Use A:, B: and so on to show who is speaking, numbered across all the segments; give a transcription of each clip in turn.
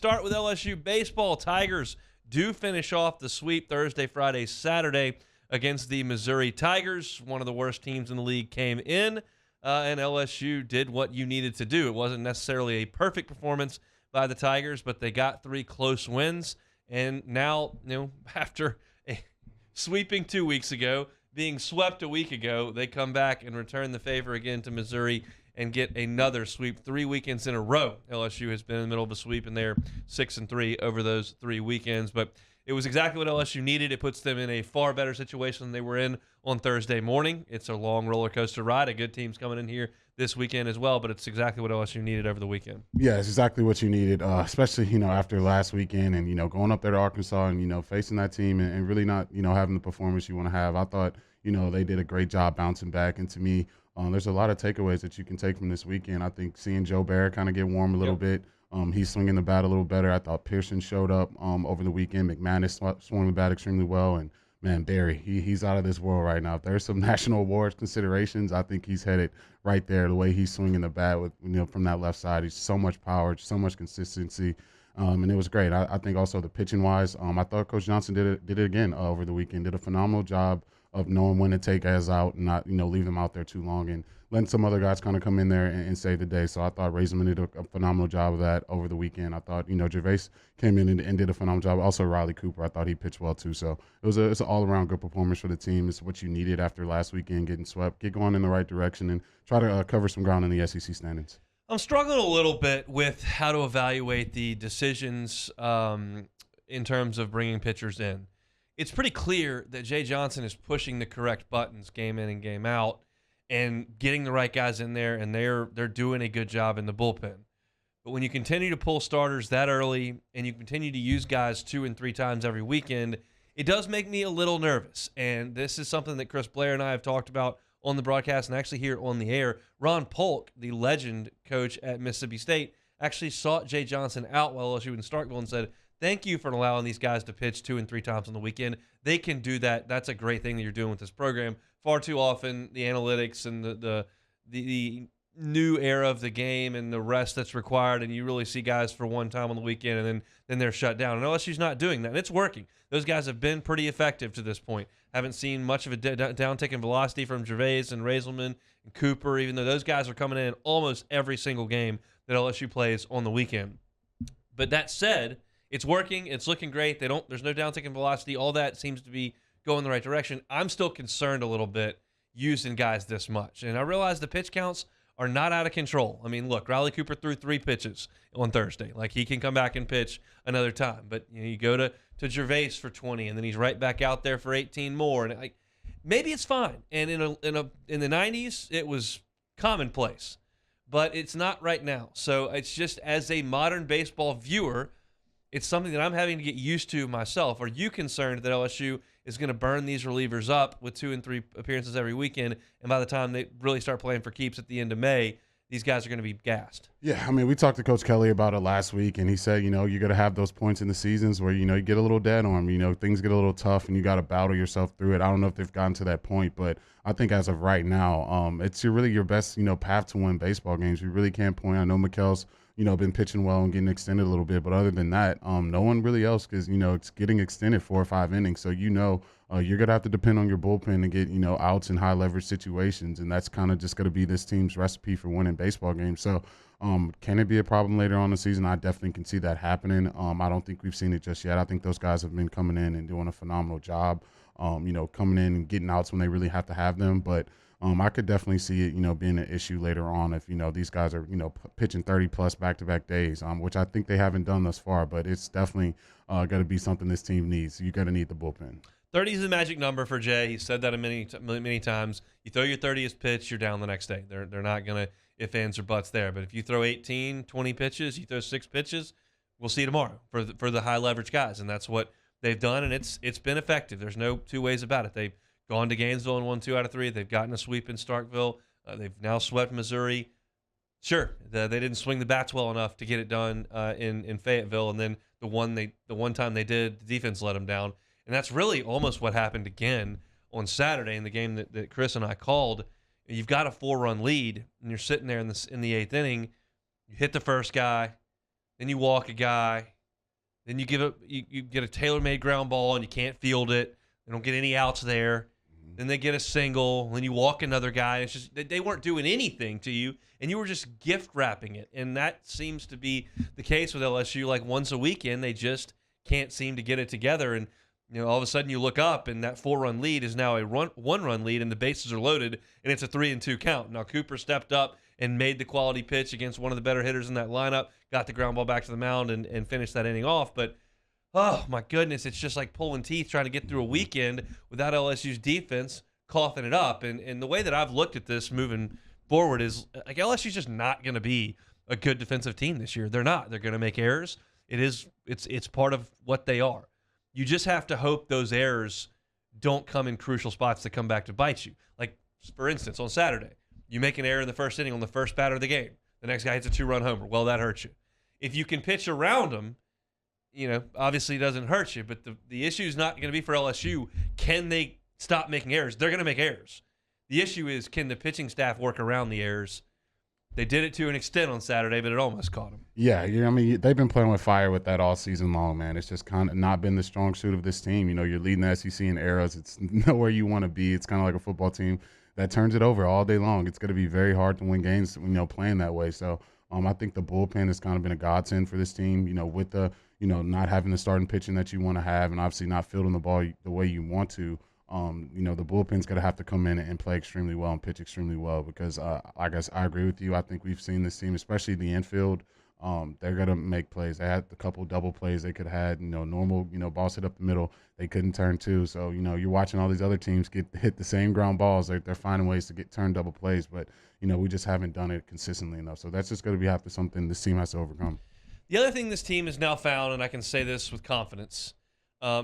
A: start with LSU baseball. Tigers do finish off the sweep Thursday, Friday, Saturday against the Missouri Tigers. One of the worst teams in the league came in, and LSU did what you needed to do. It wasn't necessarily a perfect performance by the Tigers, but they got 3 close wins. And now, after sweeping 2 weeks ago, being swept a week ago, they come back and return the favor again to Missouri and get another sweep. 3 weekends in a row, LSU has been in the middle of a sweep, and they're 6-3 over those 3 weekends. But it was exactly what LSU needed. It puts them in a far better situation than they were in on Thursday morning. It's a long roller coaster ride. A good team's coming in here this weekend as well, but it's exactly what LSU needed over the weekend.
B: Yeah, it's exactly what you needed, especially, after last weekend and, going up there to Arkansas and, facing that team and really not, having the performance you want to have. I thought, they did a great job bouncing back. And to me, there's a lot of takeaways that you can take from this weekend. I think seeing Joe Barrett kind of get warm a little bit. He's swinging the bat a little better. I thought Pearson showed up over the weekend. McManus swung the bat extremely well. And, man, Barry, he's out of this world right now. If there's some national awards considerations, I think he's headed right there. The way he's swinging the bat with, from that left side, he's so much power, so much consistency. And it was great. I think also the pitching-wise, I thought Coach Johnson did it again over the weekend. Did a phenomenal job of knowing when to take guys out and not, leave them out there too long and letting some other guys kind of come in there and save the day. So I thought Raisman did a phenomenal job of that over the weekend. I thought, Gervais came in and did a phenomenal job. Also, Riley Cooper, I thought he pitched well too. So it's an all-around good performance for the team. It's what you needed after last weekend, getting swept, get going in the right direction, and try to cover some ground in the SEC standings.
A: I'm struggling a little bit with how to evaluate the decisions in terms of bringing pitchers in. It's pretty clear that Jay Johnson is pushing the correct buttons game in and game out and getting the right guys in there, and they're doing a good job in the bullpen. But when you continue to pull starters that early and you continue to use guys 2 and 3 times every weekend, it does make me a little nervous. And this is something that Chris Blair and I have talked about on the broadcast and actually here on the air. Ron Polk, the legend coach at Mississippi State, actually sought Jay Johnson out while LSU was in Starkville and said, "Thank you for allowing these guys to pitch 2 and 3 times on the weekend. They can do that. That's a great thing that you're doing with this program." Far too often, the analytics and the new era of the game and the rest that's required, and you really see guys for one time on the weekend, and then they're shut down. And LSU's not doing that, and it's working. Those guys have been pretty effective to this point. Haven't seen much of a downtick in velocity from Gervais and Raiselman and Cooper, even though those guys are coming in almost every single game that LSU plays on the weekend. But that said, it's working. It's looking great. There's no downtick in velocity. All that seems to be going in the right direction. I'm still concerned a little bit using guys this much. And I realize the pitch counts are not out of control. I mean, look, Riley Cooper threw 3 pitches on Thursday. Like, he can come back and pitch another time. But you go to Gervais for 20, and then he's right back out there for 18 more. And maybe it's fine. And in the 90s, it was commonplace. But it's not right now. So it's just, as a modern baseball viewer, it's something that I'm having to get used to myself. Are you concerned that LSU is going to burn these relievers up with 2 and 3 appearances every weekend, and by the time they really start playing for keeps at the end of May, these guys are going to be gassed?
B: Yeah, I mean, we talked to Coach Kelly about it last week, and he said, you're going to have those points in the seasons where, you get a little dead on them. Things get a little tough, and you got to battle yourself through it. I don't know if they've gotten to that point, but I think as of right now, it's really your best, path to win baseball games. You really can't point. I know Mikkel's, been pitching well and getting extended a little bit, but other than that, no one really else, because, it's getting extended 4 or 5 innings. So, you're going to have to depend on your bullpen to get, outs in high leverage situations. And that's kind of just going to be this team's recipe for winning baseball games. So, can it be a problem later on in the season? I definitely can see that happening. I don't think we've seen it just yet. I think those guys have been coming in and doing a phenomenal job, coming in and getting outs when they really have to have them. But I could definitely see it, being an issue later on if, these guys are, pitching 30-plus back-to-back days, which I think they haven't done thus far. But it's definitely going to be something this team needs. You're going to need the bullpen.
A: 30 is the magic number for Jay. He said that many times. You throw your 30th pitch, you're down the next day. They're not going to if, ands, or buts there. But if you throw 18, 20 pitches, you throw 6 pitches, we'll see tomorrow for the high-leverage guys. And that's what they've done, and it's been effective. There's no two ways about it. They've gone to Gainesville and won 2 out of 3. They've gotten a sweep in Starkville. They've now swept Missouri. Sure, they didn't swing the bats well enough to get it done in Fayetteville, and then the one time they did, the defense let them down. And that's really almost what happened again on Saturday in the game that Chris and I called. You've got a 4-run lead, and you're sitting there in the 8th inning. You hit the first guy, then you walk a guy, Then you you get a tailor-made ground ball and you can't field it. They don't get any outs there. Then they get a single. Then you walk another guy. It's just they weren't doing anything to you, and you were just gift wrapping it. And that seems to be the case with LSU. Like once a weekend, they just can't seem to get it together. And all of a sudden you look up, and that 4-run lead is now a 1-run lead, and the bases are loaded, and it's a 3-2 count. Now Cooper stepped up and made the quality pitch against one of the better hitters in that lineup, got the ground ball back to the mound, and finished that inning off. But oh, my goodness, it's just like pulling teeth trying to get through a weekend without LSU's defense coughing it up. And the way that I've looked at this moving forward is like LSU's just not going to be a good defensive team this year. They're not. They're going to make errors. It's part of what they are. You just have to hope those errors don't come in crucial spots that come back to bite you. Like, for instance, on Saturday, you make an error in the first inning on the first batter of the game. The next guy hits a 2-run homer. Well, that hurts you. If you can pitch around them, obviously it doesn't hurt you, but the issue is not going to be for LSU. Can they stop making errors? They're going to make errors. The issue is, can the pitching staff work around the errors? They did it to an extent on Saturday, but it almost caught them.
B: Yeah, I mean, they've been playing with fire with that all season long, man. It's just kind of not been the strong suit of this team. You're leading the SEC in errors. It's nowhere you want to be. It's kind of like a football team that turns it over all day long. It's going to be very hard to win games, playing that way. So I think the bullpen has kind of been a godsend for this team, with the, not having the starting pitching that you want to have and obviously not fielding the ball the way you want to. The bullpen's going to have to come in and play extremely well and pitch extremely well because I guess I agree with you. I think we've seen this team, especially the infield, they're going to make plays. They had a couple double plays they could have had, normal, balls hit up the middle. They couldn't turn two. So, you're watching all these other teams hit the same ground balls. They're finding ways to turn double plays, but, we just haven't done it consistently enough. So that's just going to have to something this team has to overcome.
A: The other thing this team has now found, and I can say this with confidence,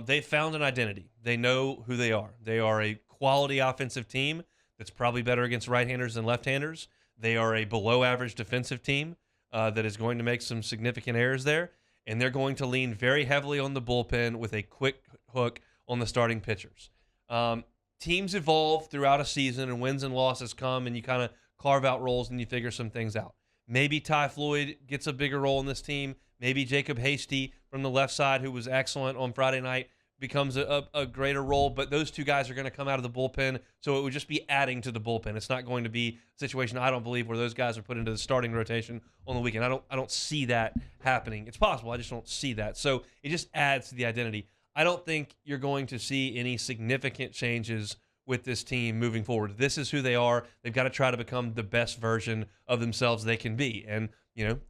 A: they've found an identity. They know who they are. They are a quality offensive team that's probably better against right-handers than left-handers. They are a below-average defensive team that is going to make some significant errors there, and they're going to lean very heavily on the bullpen with a quick hook on the starting pitchers. Teams evolve throughout a season, and wins and losses come, and you kind of carve out roles and you figure some things out. Maybe Ty Floyd gets a bigger role in this team. Maybe Jacob Hasty from the left side, who was excellent on Friday night, becomes a greater role. But those two guys are going to come out of the bullpen, so it would just be adding to the bullpen. It's not going to be a situation, I don't believe, where those guys are put into the starting rotation on the weekend. I don't see that happening. It's possible. I just don't see that. So it just adds to the identity. I don't think you're going to see any significant changes with this team moving forward. This is who they are. They've got to try to become the best version of themselves they can be. And,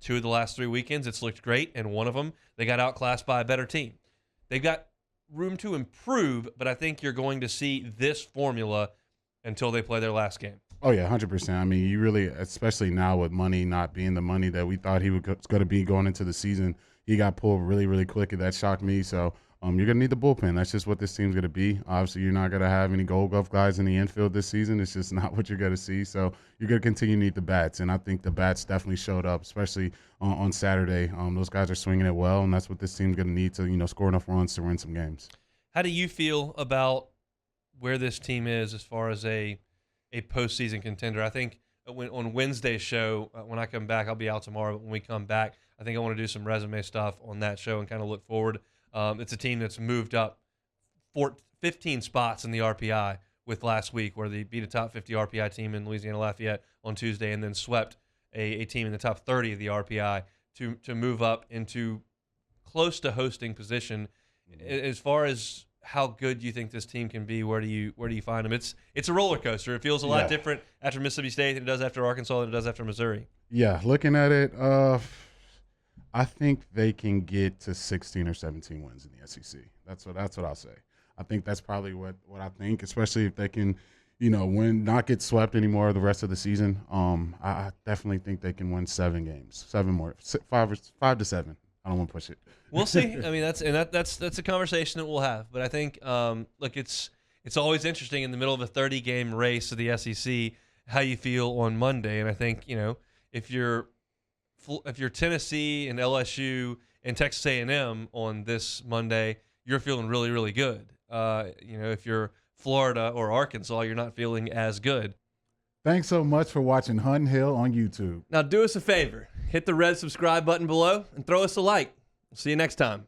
A: 2 of the last 3 weekends, it's looked great, and one of them, they got outclassed by a better team. They've got room to improve, but I think you're going to see this formula until they play their last game.
B: Oh, yeah, 100%. I mean, you really, especially now with money not being the money that we thought he was going to be going into the season, he got pulled really, really quick, and that shocked me. So, you're going to need the bullpen. That's just what this team's going to be. Obviously, you're not going to have any gold glove guys in the infield this season. It's just not what you're going to see. So you're going to continue to need the bats, and I think the bats definitely showed up, especially on Saturday. Those guys are swinging it well, and that's what this team's going to need to, score enough runs to win some games.
A: How do you feel about where this team is as far as a postseason contender? I think on Wednesday's show, when I come back, I'll be out tomorrow, but when we come back, I think I want to do some resume stuff on that show and kind of look forward. It's a team that's moved up 15 spots in the RPI with last week, where they beat a top 50 RPI team in Louisiana Lafayette on Tuesday and then swept a team in the top 30 of the RPI to move up into close to hosting position. As far as how good you think this team can be, where do you find them? It's a roller coaster. It feels a lot different after Mississippi State than it does after Arkansas than it does after Missouri.
B: Yeah, looking at it, I think they can get to 16 or 17 wins in the SEC. That's what I'll say. I think that's probably what I think, especially if they can, win, not get swept anymore the rest of the season. I definitely think they can win 7 games, 7 more, 5 to 7. I don't want to push it.
A: We'll see. I mean, that's a conversation that we'll have. But I think, look, it's always interesting in the middle of a 30-game race of the SEC how you feel on Monday. And I think, if you're Tennessee and LSU and Texas A&M on this Monday, you're feeling really, really good. If you're Florida or Arkansas, you're not feeling as good.
B: Thanks so much for watching Hunt Hill on YouTube.
A: Now do us a favor. Hit the red subscribe button below and throw us a like. We'll see you next time.